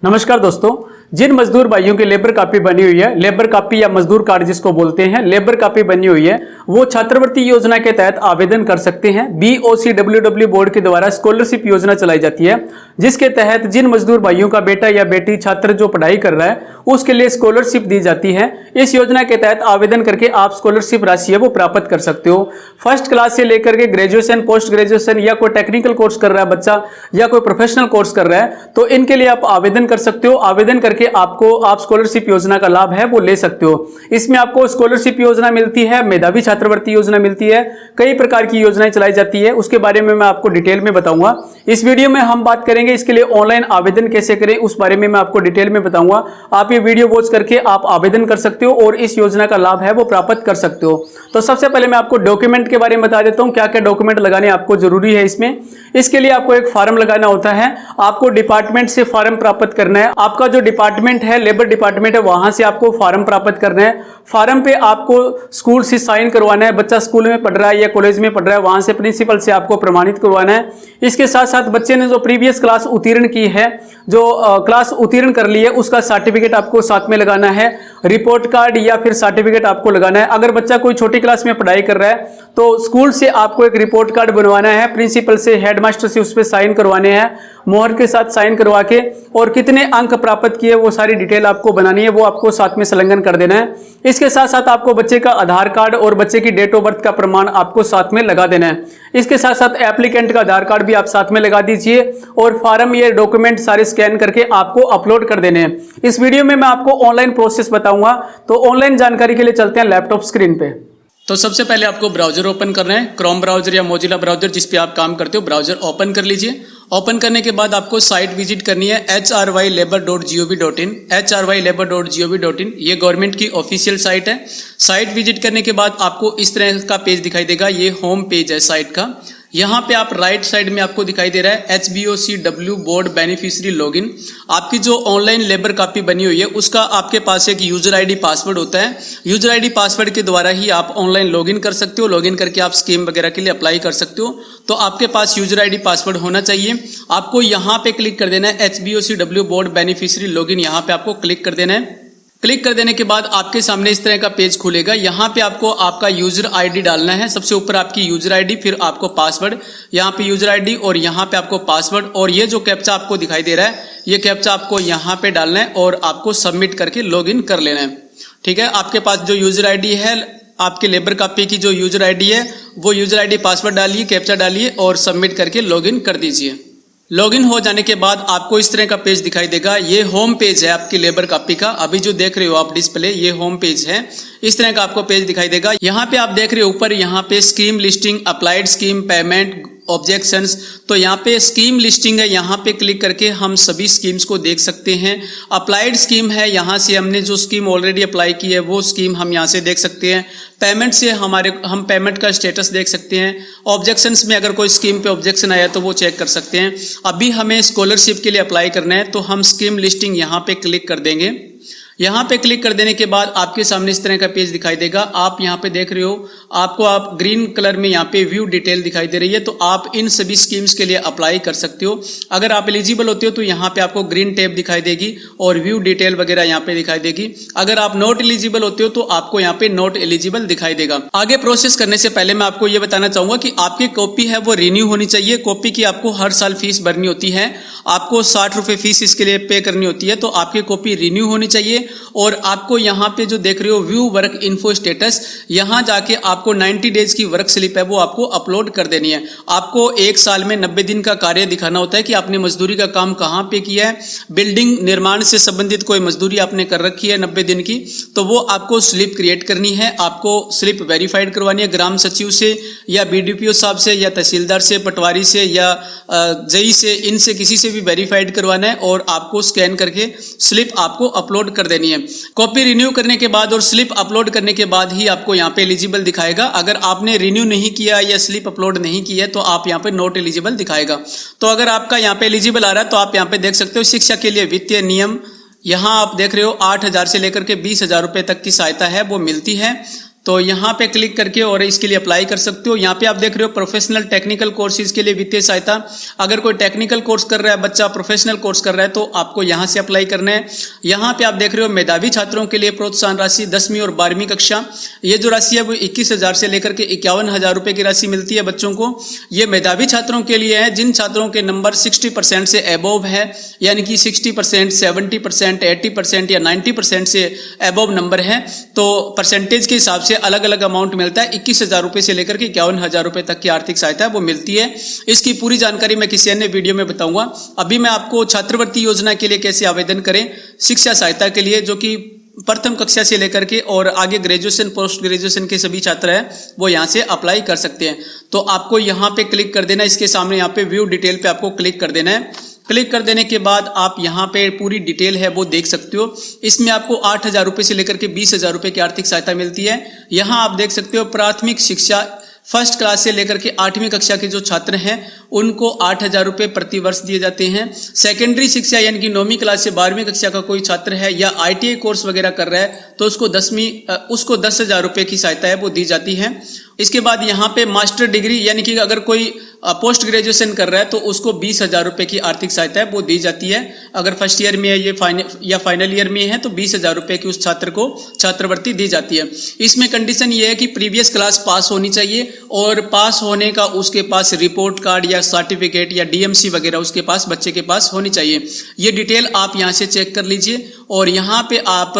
नमस्कार दोस्तों, जिन मजदूर भाइयों की लेबर कॉपी बनी हुई है, लेबर कॉपी या मजदूर कार्ड जिसको बोलते हैं, लेबर कॉपी बनी हुई है, वो छात्रवृत्ति योजना के तहत आवेदन कर सकते हैं। BOCWW बोर्ड के द्वारा स्कॉलरशिप योजना चलाई जाती है, जिसके तहत जिन मजदूर भाइयों का बेटा या बेटी छात्र जो पढ़ाई कर रहा है उसके लिए स्कॉलरशिप दी जाती है। इस योजना के तहत आवेदन करके आप स्कॉलरशिप राशि है वो प्राप्त कर सकते हो। फर्स्ट क्लास से लेकर के ग्रेजुएशन, पोस्ट ग्रेजुएशन या कोई टेक्निकल कोर्स कर रहा है बच्चा या कोई प्रोफेशनल कोर्स कर रहा है तो इनके लिए आप आवेदन कर सकते हो। आवेदन करके आप स्कॉलरशिप योजना का लाभ है वो ले सकते हो। इसमें आपको स्कॉलरशिप योजना मिलती है, मेधावी छात्रवृत्ति योजना मिलती है, कई प्रकार की योजनाएं चलाई जाती है, उसके बारे में मैं आपको डिटेल में बताऊंगा। इस वीडियो में हम बात करेंगे इसके लिए ऑनलाइन आवेदन कैसे करें, उस बारे में मैं आपको डिटेल में बताऊंगा। आप ये वीडियो वॉच करके आप आवेदन कर सकते हो और इस योजना का लाभ है वो प्राप्त कर सकते हो। तो सबसे पहले मैं आपको डॉक्यूमेंट के बारे में बता देता हूं, क्या क्या डॉक्यूमेंट लगाने आपको जरूरी है। इसके लिए आपको एक फॉर्म लगाना होता है, आपको डिपार्टमेंट से फॉर्म प्राप्त करना है। आपका जो डिपार्टमेंट है, लेबर डिपार्टमेंट है, वहां से आपको फॉर्म प्राप्त करना है। फॉर्म पे आपको स्कूल से साइन करवाना है। बच्चा स्कूल में पढ़ रहा है या कॉलेज में पढ़ रहा है, वहां से प्रिंसिपल से आपको प्रमाणित करवाना है। इसके साथ साथ बच्चे ने जो प्रीवियस क्लास उत्तीर्ण की है, जो क्लास उत्तीर्ण कर ली है, उसका सर्टिफिकेट आपको साथ में लगाना है। रिपोर्ट कार्ड या फिर सर्टिफिकेट आपको लगाना है। अगर बच्चा कोई छोटी क्लास में पढ़ाई कर रहा है तो स्कूल से आपको एक रिपोर्ट कार्ड बनवाना है, प्रिंसिपल से, हेडमास्टर से उस पर साइन करवाने हैं, मोहर के साथ साइन करवा के, और कितने अंक प्राप्त किए वो सारी डिटेल आपको बनानी है, वो आपको साथ में संलग्न कर देना है। इसके साथ साथ आपको बच्चे का आधार कार्ड और बच्चे की डेट ऑफ बर्थ का प्रमाण आपको साथ में लगा देना है। इसके साथ साथ एप्लीकेंट का आधार कार्ड भी आप साथ में लगा दीजिए और फॉर्म, ये डॉक्यूमेंट सारे स्कैन करके आपको अपलोड कर देने हैं। इस वीडियो में मैं आपको ऑनलाइन प्रोसेस बताऊंगा, तो ऑनलाइन जानकारी के लिए चलते हैं लैपटॉप स्क्रीन पे। तो सबसे पहले आपको ब्राउजर ओपन करना है, क्रोम ब्राउजर या मोजिला ब्राउजर जिस पे आप काम करते हो, ब्राउजर ओपन कर लीजिए। ओपन करने के बाद आपको साइट विजिट करनी है hrylabor.gov.in। hrylabor.gov.in ये गवर्नमेंट की ऑफिशियल साइट है। साइट विजिट करने के बाद आपको इस तरह का पेज दिखाई देगा, ये होम पेज है साइट का। यहाँ पे आप राइट साइड में आपको दिखाई दे रहा है HBOCW बोर्ड बेनिफिशियरी लॉगिन। आपकी जो ऑनलाइन लेबर कॉपी बनी हुई है उसका आपके पास एक यूजर आईडी पासवर्ड होता है। यूजर आईडी पासवर्ड के द्वारा ही आप ऑनलाइन लॉगिन कर सकते हो। लॉगिन करके आप स्कीम वगैरह के लिए अप्लाई कर सकते हो। तो आपके पास यूजर आईडी पासवर्ड होना चाहिए। आपको यहाँ पे क्लिक कर देना है HBOCW बोर्ड बेनिफिशियरी लॉगिन, यहाँ पे आपको क्लिक कर देना है। क्लिक कर देने के बाद आपके सामने इस तरह का पेज खुलेगा। यहाँ पे आपको आपका यूजर आईडी डालना है। सबसे ऊपर आपकी यूजर आईडी, फिर आपको पासवर्ड, यहाँ पे यूजर आईडी और यहाँ पे आपको पासवर्ड, और ये जो कैप्चा आपको दिखाई दे रहा है ये कैप्चा आपको यहाँ पे डालना है और आपको सबमिट करके लॉगिन कर लेना है। ठीक है, आपके पास जो यूजर आईडी है, आपके लेबर कॉपी की जो यूजर आईडी है, वो यूजर आईडी पासवर्ड डालिए, कैप्चा डालिए और सबमिट करके लॉगिन कर दीजिए। लॉगिन हो जाने के बाद आपको इस तरह का पेज दिखाई देगा। ये होम पेज है आपकी लेबर कॉपी का। अभी जो देख रहे हो आप डिस्प्ले, ये होम पेज है। इस तरह का आपको पेज दिखाई देगा। यहाँ पे आप देख रहे हो ऊपर, यहाँ पे scheme listing, applied scheme, payment, objections. तो यहाँ पे स्कीम लिस्टिंग है, यहाँ पे क्लिक करके हम सभी स्कीम्स को देख सकते हैं। अप्लाइड स्कीम है, यहाँ से हमने जो स्कीम ऑलरेडी अप्लाई की है वो स्कीम हम यहाँ से देख सकते हैं। पेमेंट से हम पेमेंट का स्टेटस देख सकते हैं। ऑब्जेक्शंस में अगर कोई स्कीम पे ऑब्जेक्शन आया तो वो चेक कर सकते हैं। अभी हमें स्कॉलरशिप के लिए अप्लाई करना है तो हम स्कीम लिस्टिंग यहाँ पे क्लिक कर देंगे। यहाँ पे क्लिक कर देने के बाद आपके सामने इस तरह का पेज दिखाई देगा। आप यहाँ पे देख रहे हो, आपको आप ग्रीन कलर में यहाँ पे व्यू डिटेल दिखाई दे रही है। तो आप इन सभी स्कीम्स के लिए अप्लाई कर सकते हो। अगर आप एलिजिबल होते हो तो यहाँ पे आपको ग्रीन टैब दिखाई देगी और व्यू डिटेल वगैरह यहाँ पे दिखाई देगी। अगर आप नॉट एलिजिबल होते हो तो आपको यहाँ पे नॉट एलिजिबल दिखाई देगा। आगे प्रोसेस करने से पहले मैं आपको ये बताना चाहूंगा कि आपकी कॉपी है वो रिन्यू होनी चाहिए। कॉपी की आपको हर साल फीस भरनी होती है, आपको 60 रुपए फीस इसके लिए पे करनी होती है। तो आपकी कॉपी रिन्यू होनी चाहिए। और आपको यहाँ पे जो देख रहे हो व्यू वर्क इन्फो स्टेटस, यहाँ जाके आपको 90 डेज की वर्क स्लिप है वो आपको अपलोड कर देनी है। आपको एक साल में 90 दिन का कार्य दिखाना होता है कि आपने मजदूरी का काम कहाँ पे किया है। बिल्डिंग निर्माण से संबंधित कोई मजदूरी आपने कर रखी है 90 दिन की, तो वो आपको स्लिप क्रिएट करनी है। आपको स्लिप वेरीफाइड करवानी है ग्राम सचिव से या BDPO साहब से या तहसीलदार से, पटवारी से या जई से, इनसे किसी से भी वेरीफाइड करवाना है और आपको स्कैन करके स्लिप आपको अपलोड कर देनी है। कॉपी रिन्यू करने के बाद और स्लिप अपलोड करने के बाद ही आपको यहाँ पे एलिजिबल दिखाएगा। अगर आपने रिन्यू नहीं किया या स्लिप अपलोड नहीं किया है तो आप यहाँ पे नॉट एलिजिबल दिखाएगा। तो अगर आपका यहाँ पे एलिजिबल आ रहा है तो आप यहाँ पे देख सकते हो शिक्षा के लिए वित्तीय नियम, यहाँ आप देख रहे हो 8,000 से लेकर के 20,000 रुपए तक की सहायता है वो मिलती है। तो यहाँ पे क्लिक करके और इसके लिए अप्लाई कर सकते हो। यहाँ पे आप देख रहे हो प्रोफेशनल टेक्निकल कोर्सेज के लिए वित्तीय सहायता। अगर कोई टेक्निकल कोर्स कर रहा है बच्चा, प्रोफेशनल कोर्स कर रहा है, तो आपको यहाँ से अप्लाई करना है। यहाँ पे आप देख रहे हो मेधावी छात्रों के लिए प्रोत्साहन राशि 10वीं और 12वीं कक्षा, ये जो राशि है वो 21,000 से लेकर के 51,000 रुपए की राशि मिलती है बच्चों को। ये मेधावी छात्रों के लिए है जिन छात्रों के नंबर 60% से अबोव है, यानी कि 60%, 70%, 80% या 90% से अबोव नंबर है, तो परसेंटेज के हिसाब से अलग अलग अमाउंट मिलता है। 21,000 रुपए से लेकर के 51,000 रुपए तक की आर्थिक सहायता वो मिलती है। इसकी पूरी जानकारी मैं किसी अन्य वीडियो में बताऊंगा। अभी मैं आपको छात्रवृत्ति योजना के लिए कैसे आवेदन करें शिक्षा सहायता के लिए, जो कि प्रथम कक्षा से लेकर के और आगे ग्रेजुएशन, पोस्ट ग्रेजुएशन के सभी छात्र हैं वो यहाँ से अप्लाई कर सकते हैं। तो आपको यहाँ पे क्लिक कर देना, इसके सामने यहाँ पे व्यू डिटेल पे आपको क्लिक कर देना है। क्लिक कर देने के बाद आप यहाँ पे पूरी डिटेल है वो देख सकते हो। इसमें आपको 8,000 रुपए से लेकर के 20,000 रुपए की आर्थिक सहायता मिलती है। यहाँ आप देख सकते हो प्राथमिक शिक्षा फर्स्ट क्लास से लेकर के 8वीं कक्षा के जो छात्र हैं उनको 8,000 रुपए प्रति वर्ष दिए जाते हैं। सेकेंडरी शिक्षा यानी कि 9वीं क्लास से 12वीं कक्षा का कोई छात्र है या ITI कोर्स वगैरह कर रहा है तो उसको 10,000 रुपए की सहायता है वो दी जाती है। इसके बाद यहाँ पे मास्टर डिग्री यानी कि अगर कोई पोस्ट ग्रेजुएशन कर रहा है तो उसको 20,000 रुपए की आर्थिक सहायता है वो दी जाती है। अगर फर्स्ट ईयर में है ये या फाइनल ईयर में है तो 20,000 रुपए की उस छात्र को छात्रवृत्ति दी जाती है। इसमें कंडीशन ये है कि प्रीवियस क्लास पास होनी चाहिए और पास होने का उसके पास रिपोर्ट कार्ड या सर्टिफिकेट या DMC वगैरह उसके पास, बच्चे के पास होनी चाहिए। ये डिटेल आप यहाँ से चेक कर लीजिए और यहाँ पे आप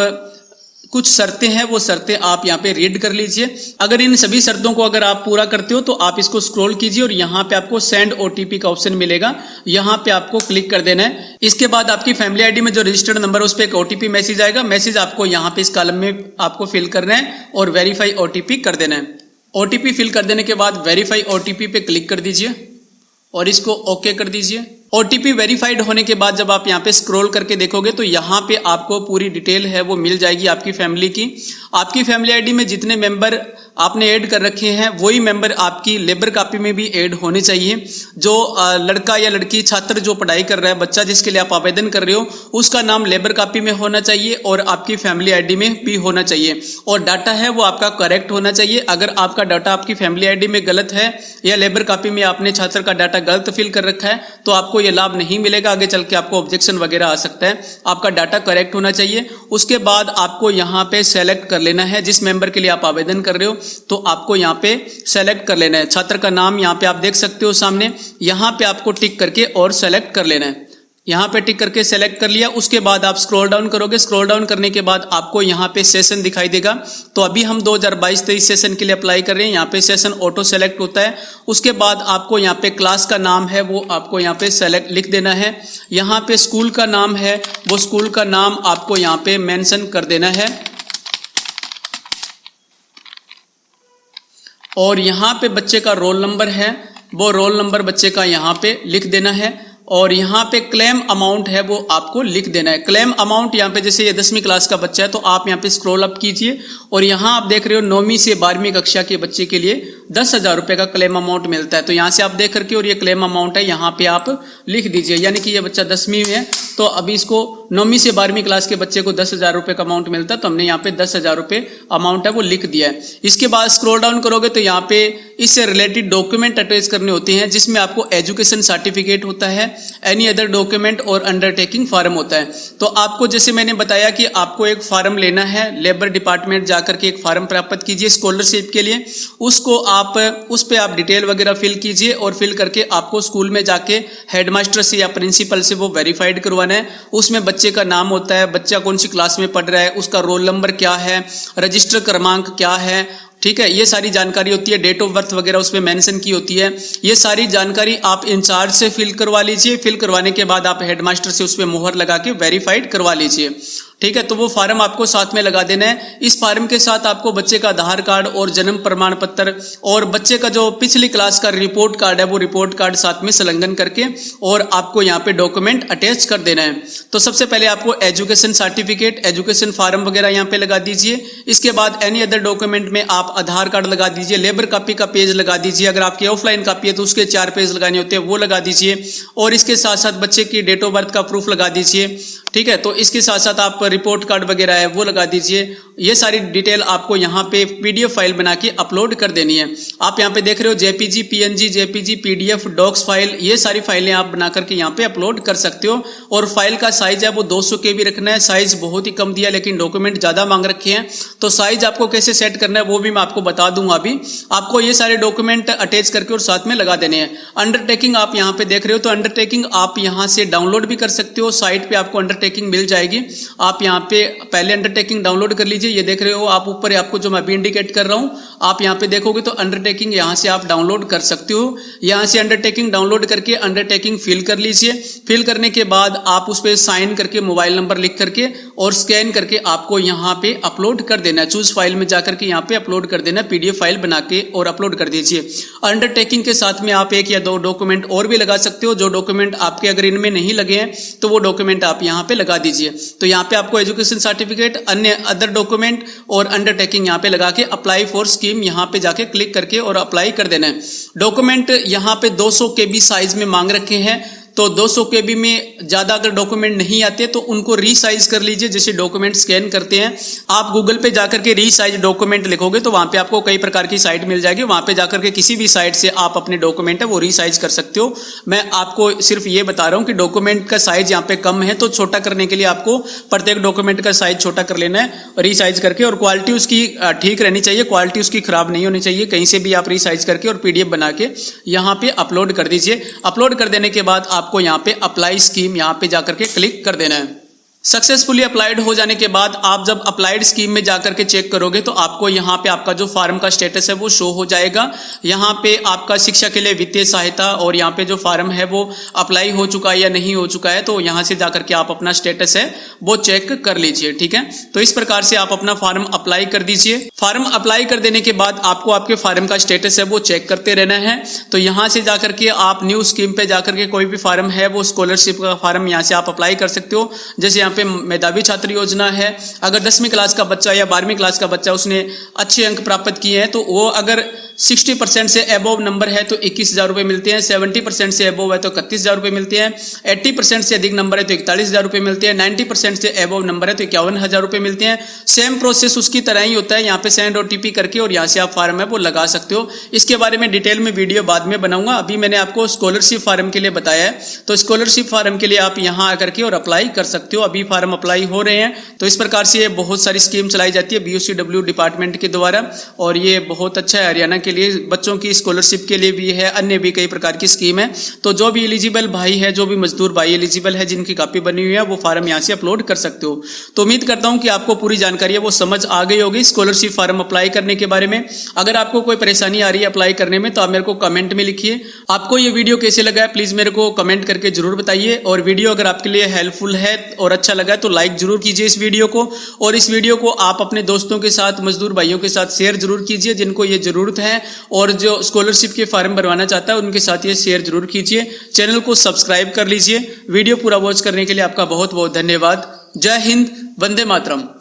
कुछ शर्तें हैं वो शर्तें आप यहाँ पे रीड कर लीजिए। अगर इन सभी शर्तों को अगर आप पूरा करते हो तो आप इसको स्क्रॉल कीजिए और यहाँ पे आपको सेंड OTP का ऑप्शन मिलेगा, यहाँ पे आपको क्लिक कर देना है। इसके बाद आपकी फैमिली आईडी में जो रजिस्टर्ड नंबर है उस पर एक OTP मैसेज आएगा। मैसेज आपको यहाँ पे इस कॉलम में आपको फिल करना है और वेरीफाई OTP कर देना है। OTP फिल कर देने के बाद वेरीफाई OTP पे क्लिक कर दीजिए और इसको ओके कर दीजिए। OTP वेरीफाइड होने के बाद जब आप यहाँ पे स्क्रॉल करके देखोगे तो यहाँ पे आपको पूरी डिटेल है वो मिल जाएगी आपकी फैमिली की। आपकी फैमिली आईडी में जितने मेंबर आपने ऐड कर रखे हैं वही मेंबर आपकी लेबर कॉपी में भी ऐड होने चाहिए। जो लड़का या लड़की छात्र जो पढ़ाई कर रहा है, बच्चा जिसके लिए आप आवेदन कर रहे हो, उसका नाम लेबर कॉपी में होना चाहिए और आपकी फैमिली आईडी में भी होना चाहिए और डाटा है वो आपका करेक्ट होना चाहिए। अगर आपका डाटा आपकी फैमिली आईडी में गलत है या लेबर कॉपी में आपने छात्र का डाटा गलत फिल कर रखा है तो आपको ये लाभ नहीं मिलेगा। आगे चल के आपको ऑब्जेक्शन वगैरह आ सकता है। आपका डाटा करेक्ट होना चाहिए। उसके बाद आपको यहाँ पे सेलेक्ट कर लेना है जिस मेंबर के लिए आप आवेदन कर रहे हो, तो आपको यहाँ पे सेलेक्ट कर लेना है। छात्र का नाम यहाँ पे आप देख सकते हो सामने, यहाँ पे आपको टिक करके और सेलेक्ट कर लेना है। यहाँ पे टिक करके सेलेक्ट कर लिया। उसके बाद आप स्क्रॉल डाउन करोगे। स्क्रॉल डाउन करने के बाद आपको यहाँ पे सेशन दिखाई देगा। तो अभी हम 2022-23 सेशन के लिए अप्लाई कर रहे हैं। यहाँ पे सेशन ऑटो सेलेक्ट होता है। उसके बाद आपको यहाँ पे क्लास का नाम है वो आपको यहाँ पे सेलेक्ट लिख देना है। यहाँ पे स्कूल का नाम है वो स्कूल का नाम आपको यहाँ पे मेंशन कर देना है और यहाँ पे बच्चे का रोल नंबर है वो रोल नंबर बच्चे का यहाँ पे लिख देना है और यहाँ पे क्लेम अमाउंट है वो आपको लिख देना है। क्लेम अमाउंट यहाँ पे जैसे ये 10वीं क्लास का बच्चा है तो आप यहाँ पे स्क्रॉल अप कीजिए और यहाँ आप देख रहे हो 9वीं से 12वीं कक्षा के बच्चे के लिए 10,000 रुपए का क्लेम अमाउंट मिलता है। तो यहाँ से आप देख करके और ये क्लेम अमाउंट है यहाँ पे आप लिख दीजिए। यानी कि ये बच्चा 10वीं में है तो अभी इसको 9वीं से 12वीं क्लास के बच्चे को 10,000 रुपए का अमाउंट मिलता है तो हमने यहाँ पे 10,000 रुपए अमाउंट है वो लिख दिया है। इसके बाद स्क्रॉल डाउन करोगे तो यहाँ पे इससे रिलेटेड डॉक्यूमेंट अटैच करने होते हैं जिसमें आपको एजुकेशन सर्टिफिकेट होता है, एनी अदर डॉक्यूमेंट और अंडरटेकिंग फार्म होता है। तो आपको जैसे मैंने बताया कि आपको एक फार्म लेना है, लेबर डिपार्टमेंट जाकर के एक फार्म प्राप्त कीजिए स्कॉलरशिप के लिए। उसको आप उस पे आप डिटेल वगैरह फिल कीजिए और फिल करके आपको स्कूल में जाके हेडमास्टर से या प्रिंसिपल से वो वेरीफाइड करवाना है। उसमें बच्चे का नाम होता है, बच्चा कौन सी क्लास में पढ़ रहा है, उसका रोल नंबर क्या है, रजिस्टर क्रमांक क्या है, ठीक है, ये सारी जानकारी होती है। डेट ऑफ बर्थ वगैरह उसमें मेंशन की होती है। ये सारी जानकारी आप इंचार्ज से फिल करवा लीजिए। फिल करवाने के बाद आप हेडमास्टर से उसमें मोहर लगा के वेरीफाइड करवा लीजिए। ठीक है, तो वो फार्म आपको साथ में लगा देना है। इस फार्म के साथ आपको बच्चे का आधार कार्ड और जन्म प्रमाण पत्र और बच्चे का जो पिछली क्लास का रिपोर्ट कार्ड है वो रिपोर्ट कार्ड साथ में संलग्न करके और आपको यहाँ पे डॉक्यूमेंट अटैच कर देना है। तो सबसे पहले आपको एजुकेशन सर्टिफिकेट, एजुकेशन फार्म वगैरह यहाँ पे लगा दीजिए। इसके बाद एनी अदर डॉक्यूमेंट में आप आधार कार्ड लगा दीजिए, लेबर कॉपी का पेज लगा दीजिए। अगर आपकी ऑफलाइन कॉपी है तो उसके 4 पेज लगाने होते हैं, वो लगा दीजिए। और इसके साथ साथ बच्चे की डेट ऑफ बर्थ का प्रूफ लगा दीजिए। ठीक है, तो इसके साथ साथ आप आपका रिपोर्ट कार्ड वगैरह है वो लगा दीजिए। ये सारी डिटेल आपको यहाँ पे पीडीएफ फाइल बना के अपलोड कर देनी है। आप यहाँ पे देख रहे हो JPG, PNG, JPG, PDF, docs file, ये सारी फाइलें आप बना करके यहाँ पे अपलोड कर सकते हो। और फाइल का साइज है वो 200 KB रखना है। साइज बहुत ही कम दिया लेकिन डॉक्यूमेंट ज्यादा मांग रखे हैं, तो साइज आपको कैसे सेट करना है वो भी मैं आपको बता दूंगा। अभी आपको ये सारे डॉक्यूमेंट अटैच करके और साथ में लगा देने हैं। अंडरटेकिंग आप यहाँ पे देख रहे हो, तो अंडरटेकिंग आप यहाँ से डाउनलोड भी कर सकते हो। साइट पे आपको अंडरटेकिंग मिल जाएगी। आप यहाँ पे पहले अंडरटेकिंग डाउनलोड कर लीजिए। ये देख रहे हो आप ऊपर, आपको जो मैं अभी इंडिकेट कर रहा हूँ, आप यहाँ पे देखोगे तो अंडरटेकिंग यहाँ से आप डाउनलोड कर सकते हो। यहाँ से अंडरटेकिंग डाउनलोड करके अंडरटेकिंग फिल कर लीजिए। फिल करने के बाद आप उस पर साइन करके मोबाइल नंबर लिख करके और स्कैन करके आपको यहाँ पे अपलोड कर देना है। चूज फाइल में जाकर के यहाँ पे अपलोड कर देना है। पीडीएफ फाइल बना के और अपलोड कर दीजिए। अंडरटेकिंग के साथ में आप 1 या 2 डॉक्यूमेंट और भी लगा सकते हो। जो डॉक्यूमेंट आपके अगर इनमें नहीं लगे हैं तो वो डॉक्यूमेंट आप यहाँ पे लगा दीजिए। तो यहाँ पे आपको एजुकेशन सर्टिफिकेट, अन्य अदर डॉक्यूमेंट और अंडरटेकिंग यहाँ पे लगा के अप्लाई फॉर स्कीम यहाँ पे जाके क्लिक करके और अप्लाई कर देना है। डॉक्यूमेंट यहाँ पे 200 KB साइज में मांग रखे हैं, तो 200 KB में ज्यादा अगर डॉक्यूमेंट नहीं आते तो उनको रीसाइज कर लीजिए। जैसे डॉक्यूमेंट स्कैन करते हैं, आप गूगल पे जाकर के रीसाइज डॉक्यूमेंट लिखोगे तो वहां पे आपको कई प्रकार की साइट मिल जाएगी। वहां पे जाकर के किसी भी साइट से आप अपने डॉक्यूमेंट है वो रीसाइज कर सकते हो। मैं आपको सिर्फ ये बता रहा हूं कि डॉक्यूमेंट का साइज यहाँ पे कम है, तो छोटा करने के लिए आपको प्रत्येक डॉक्यूमेंट का साइज छोटा कर लेना है रीसाइज करके। और क्वालिटी उसकी ठीक रहनी चाहिए, क्वालिटी उसकी खराब नहीं होनी चाहिए। कहीं से भी आप रीसाइज करके और पीडीएफ बना के यहाँ पे अपलोड कर दीजिए। अपलोड कर देने के बाद आपको यहाँ पे अप्लाई स्कीम यहाँ पे जाकर के क्लिक कर देना है। सक्सेसफुली अप्लाइड हो जाने के बाद आप जब अप्लाइड स्कीम में जाकर के चेक करोगे तो आपको यहाँ पे आपका जो फार्म का स्टेटस है वो शो हो जाएगा। यहाँ पे आपका शिक्षा के लिए वित्तीय सहायता और यहाँ पे जो फार्म है वो अप्लाई हो चुका है या नहीं हो चुका है, तो यहाँ से जाकर के आप अपना स्टेटस है वो चेक कर लीजिए। ठीक है, तो इस प्रकार से आप अपना फार्म अप्लाई कर दीजिए। फार्म अप्लाई कर देने के बाद आपको आपके फार्म का स्टेटस है वो चेक करते रहना है। तो यहाँ से जाकर के आप न्यू स्कीम पे जाकर के कोई भी फार्म है वो स्कॉलरशिप का फार्म यहाँ से आप अप्लाई कर सकते हो। जैसे यहाँ पे मेधावी छात्र योजना है, अगर 10वीं क्लास का बच्चा या 12वीं क्लास का बच्चा उसने अच्छे अंक प्राप्त किए हैं तो वो अगर 60% से अबोव नंबर है तो 21,000 रुपए मिलते हैं, 70% से अबोव है तो 31,000 रुपए मिलते हैं, 80% से अधिक नंबर है तो 41,000 रुपए मिलते हैं, 90% से अबोव नंबर है तो 51,000 रुपए मिलते हैं। सेम प्रोसेस उसकी तरह ही होता है। यहाँ पे सेंड OTP करके और यहाँ से आप फार्म है वो लगा सकते हो। इसके बारे में डिटेल में वीडियो बाद में बनाऊंगा। अभी मैंने आपको स्कॉलरशिप फार्म के लिए बताया है, तो स्कॉलरशिप फार्म के लिए आप यहाँ आकर के और अप्लाई कर सकते हो। अभी फार्म अप्लाई हो रहे हैं। तो इस प्रकार से बहुत सारी स्कीम चलाई जाती है BOCW डिपार्टमेंट के द्वारा, और ये बहुत अच्छा है। हरियाणा के लिए बच्चों की स्कॉलरशिप के लिए भी है, अन्य भी कई प्रकार की स्कीम है। तो जो भी एलिजिबल भाई है, जो भी मजदूर भाई एलिजिबल है, जिनकी कॉपी बनी हुई है, वो फार्म यहाँ से अपलोड कर सकते हो। तो उम्मीद करता हूँ कि आपको पूरी जानकारी है वो समझ आ गई होगी स्कॉलरशिप फार्म अप्लाई करने के बारे में। अगर आपको कोई परेशानी आ रही है अप्लाई करने में तो आप मेरे को कमेंट में लिखिए। आपको ये वीडियो कैसे लगा है प्लीज मेरे को कमेंट करके जरूर बताइए। और वीडियो अगर आपके लिए हेल्पफुल है और अच्छा लगा है तो लाइक जरूर कीजिए इस वीडियो को, और इस वीडियो को आप अपने दोस्तों के साथ, मजदूर भाइयों के साथ शेयर जरूर कीजिए जिनको ये जरूरत है, और जो स्कॉलरशिप के फार्म भरवाना चाहता है उनके साथ ये शेयर जरूर कीजिए। चैनल को सब्सक्राइब कर लीजिए। वीडियो पूरा वॉच करने के लिए आपका बहुत बहुत धन्यवाद। जय हिंद, वंदे मातरम।